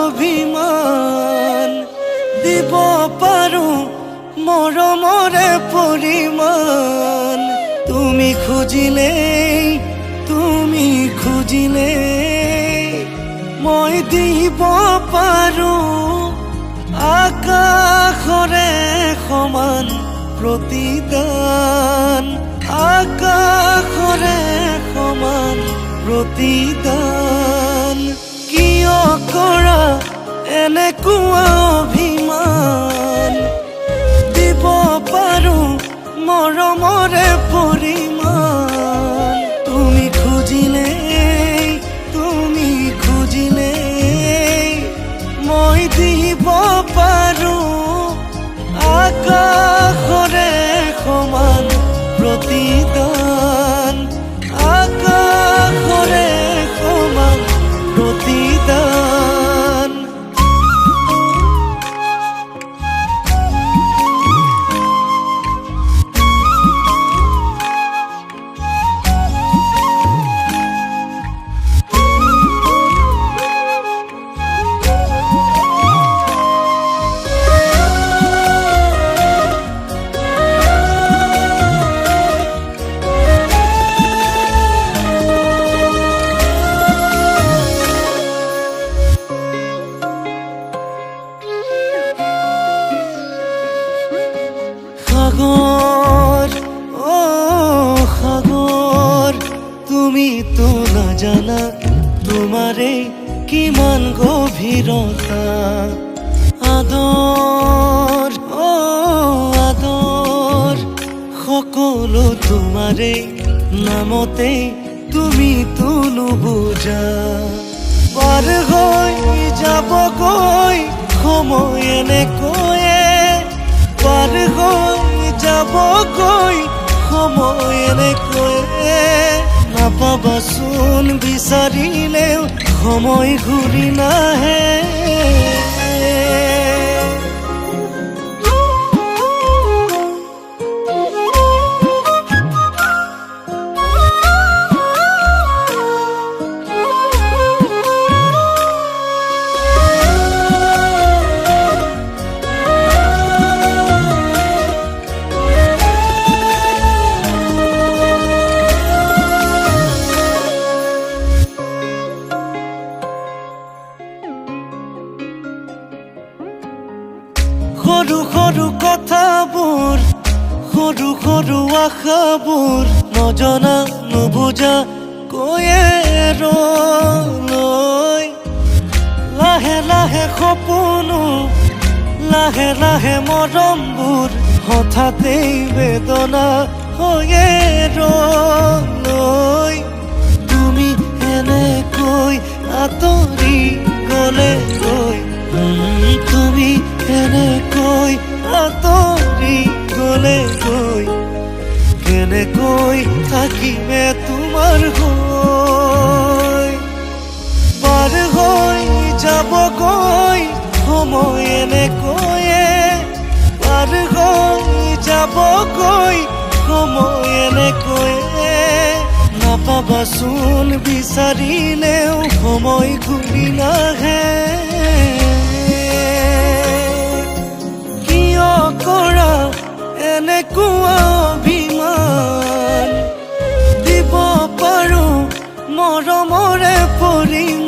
অভিমান দিব পাৰো মৰমৰে পৰিমাণ তুমি খুজিলেই মই দিব পাৰো আকাশৰে সমান প্ৰতিদান আকাশৰে সমান প্ৰতিদান কিয় কৰা এনেকুৱা অভিমান দিব পাৰো মৰমৰে পৰিমাণ তুমি খুজিলেই মই দিব পাৰো আকাশৰে সমান প্ৰতিদান আকাশৰে সমান প্ৰতিদান সাগৰ তুমি তো নাজানা তোমাৰে কিমান গভীৰতা আদৰ সকলো তোমাৰে নামতে তুমি তো নুবুজা পাৰ হৈ যাবগৈ সময় এনেকৈয়ে পাৰ হৈ যাবগৈ সময় এনেকৈয়ে নাপাবাচোন বিচাৰিলেও সময় ঘূৰি নাহে সৰু সৰু কথাবোৰ সৰু সৰু আশাবোৰ নজনা নুবুজা কৈয়ে ৰৈ লাহে লাহে সপোনো লাহে লাহে মৰমবোৰ হঠাতেই বেদনা হৈয়ে ৰৈ তুমি এনেকৈ আঁতৰি গ'লেগৈ তুমি এনেকৈ আঁতৰি গ'লেগৈ কেনেকৈ থাকিমে তোমাৰ হৈ পাৰ হৈ যাবগৈ সময় এনেকৈয়ে পাৰ হৈ যাবগৈ সময় এনেকৈয়ে নাপাবাচোন বিচাৰিলেও সময় ঘূৰি নাহে কৰা এনেকুৱা অভিমান দিব পাৰো মৰমৰে পৰিমাণ